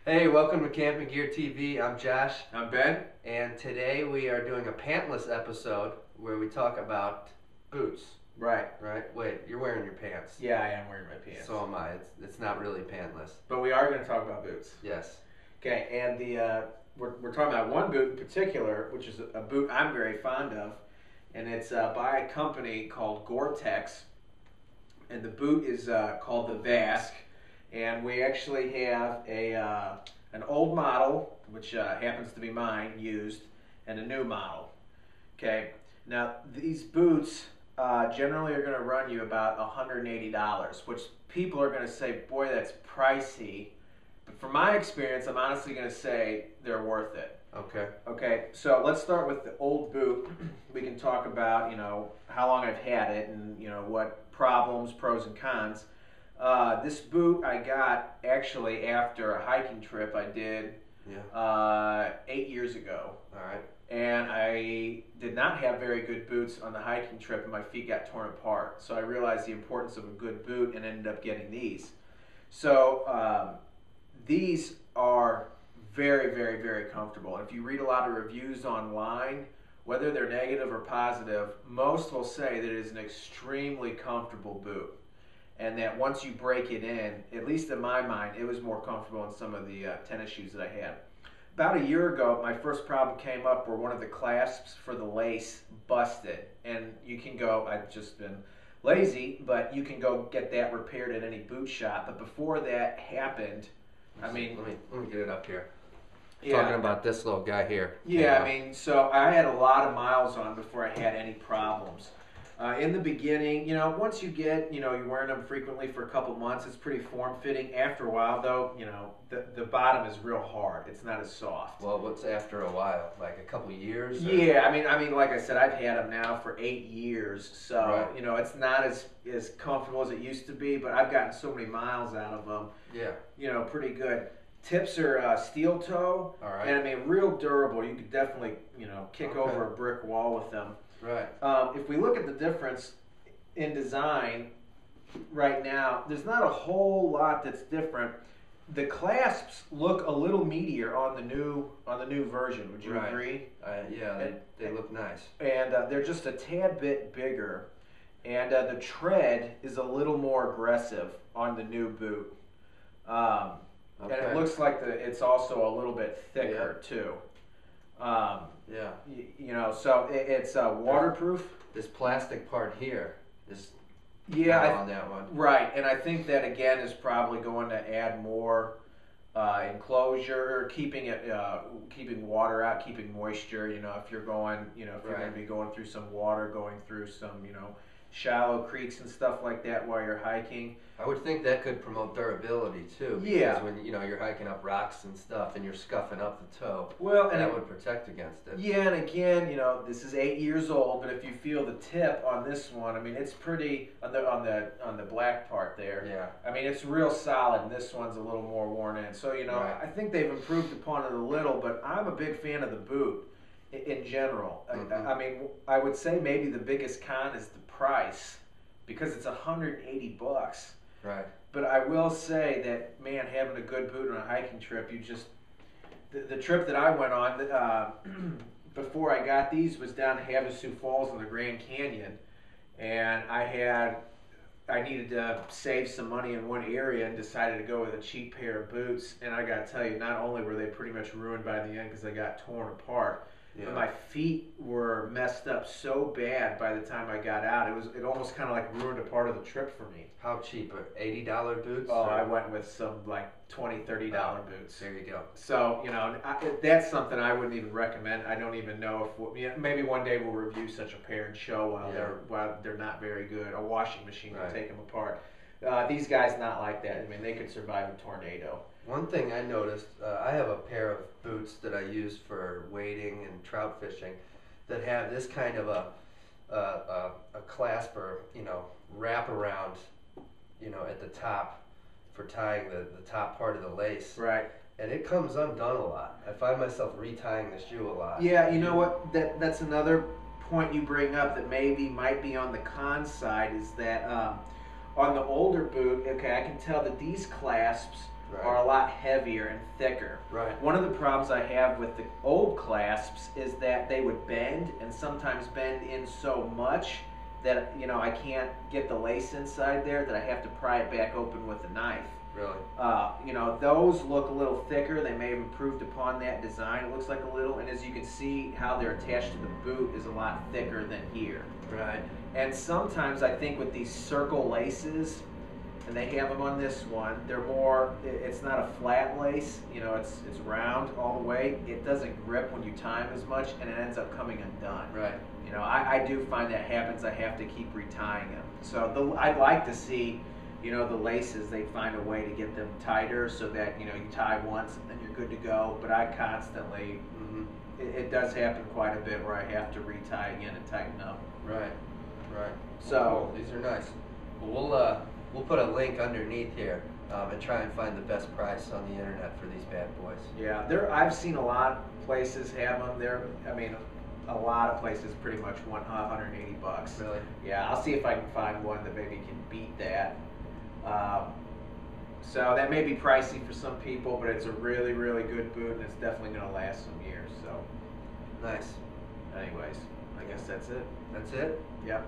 Hey, welcome to Camping Gear TV. I'm Josh, I'm Ben. and today we are doing a pantless episode where we talk about boots. Right. Right? Wait, you're wearing your pants. Yeah, I am wearing my pants. So am I. It's not really pantless. But we are going to talk about boots. Yes. Okay, and we're talking about one boot in particular, which is a boot I'm very fond of, and it's by a company called Gore-Tex, and the boot is called the Vasque, and we actually have an old model, which happens to be mine, used, and a new model. Okay, now these boots generally are going to run you about $180, which people are going to say, boy, that's pricey. But from my experience, I'm honestly going to say they're worth it. Okay. Okay, so let's start with the old boot. We can talk about, how long I've had it and, what problems, pros and cons. This boot I got actually after a hiking trip I did 8 years ago. All right. And I did not have very good boots on the hiking trip, and my feet got torn apart. So I realized the importance of a good boot and ended up getting these. So these are very, very, very comfortable. And if you read a lot of reviews online, whether they're negative or positive, most will say that it is an extremely comfortable boot. And that once you break it in, at least in my mind, it was more comfortable than some of the tennis shoes that I had. About a year ago, my first problem came up where one of the clasps for the lace busted. And you can go, I've just been lazy, but you can go get that repaired at any boot shop. But before that happened, let me get it up here. Yeah. Talking about this little guy here. Yeah, so I had a lot of miles on before I had any problems. In the beginning, once you get, you're wearing them frequently for a couple months, it's pretty form-fitting. After a while, though, the bottom is real hard. It's not as soft. Well, what's after a while? Like a couple years? Or? Yeah, I mean, like I said, I've had them now for 8 years, so right. It's not as comfortable as it used to be. But I've gotten so many miles out of them. Yeah. Pretty good. Tips are steel toe, all right. And I mean, real durable. You could definitely, kick over a brick wall with them. Right. If we look at the difference in design right now, there's not a whole lot that's different. The clasps look a little meatier on the new version. Would you agree? Yeah, they look nice. And they're just a tad bit bigger, and the tread is a little more aggressive on the new boot. And it looks like it's also a little bit thicker too. Yeah. So it's waterproof. This plastic part here is on that one. Right, and I think that again is probably going to add more enclosure, keeping water out, keeping moisture. If you're going, if you're going to be going through some water, going through some, shallow creeks and stuff like that while you're hiking. I would think that could promote durability too. Because when you're hiking up rocks and stuff and you're scuffing up the toe, and that would protect against it. Yeah, and again, this is 8 years old, but if you feel the tip on this one, I mean, it's pretty on the black part there. Yeah. I mean, it's real solid, and this one's a little more worn in. So I think they've improved upon it a little, but I'm a big fan of the boot in general. Mm-hmm. I mean, I would say maybe the biggest con is the price, because it's $180. Right. But I will say that, man, having a good boot on a hiking trip, the trip that I went on before I got these was down to Havasu Falls in the Grand Canyon, and I needed to save some money in one area and decided to go with a cheap pair of boots. And I got to tell you, not only were they pretty much ruined by the end because they got torn apart, but my feet were messed up so bad by the time I got out. It almost kind of like ruined a part of the trip for me. How cheap? $80 boots? Oh, I went with some like $20, $30 boots. There you go. So, that's something I wouldn't even recommend. I don't even know if maybe one day we'll review such a pair and show while they're not very good. A washing machine will take them apart. These guys not like that. I mean, they could survive a tornado. One thing I noticed, I have a pair of boots that I use for wading and trout fishing that have this kind of a clasp or wrap around at the top for tying the top part of the lace. Right. And it comes undone a lot. I find myself retying the shoe a lot. Yeah, you know what? That's another point you bring up that might be on the con side is that on the older boot, okay, I can tell that these clasps Right. are a lot heavier and thicker. Right. One of the problems I have with the old clasps is that they would bend, and sometimes bend in so much that I can't get the lace inside there, that I have to pry it back open with a knife. Really? Those look a little thicker. They may have improved upon that design. It looks like a little, and as you can see, how they're attached to the boot is a lot thicker than here. Right. And sometimes I think with these circle laces, and they have them on this one, they're more, it's not a flat lace, it's round all the way. It doesn't grip when you tie them as much, and it ends up coming undone. Right. I do find that happens. I have to keep retying them. So I'd like to see, the laces, they find a way to get them tighter so that, you tie once and then you're good to go. But I constantly, it does happen quite a bit where I have to retie again and tighten up. Right. Right. So these are nice. Well, we'll put a link underneath here and try and find the best price on the internet for these bad boys. Yeah, I've seen a lot of places have them. A lot of places pretty much want $180. Really? Yeah, I'll see if I can find one that maybe can beat that. So that may be pricey for some people, but it's a really, really good boot, and it's definitely going to last some years. So, nice. Anyways, I guess that's it. That's it? Yep.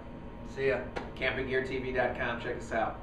See ya. CampingGearTV.com. Check us out.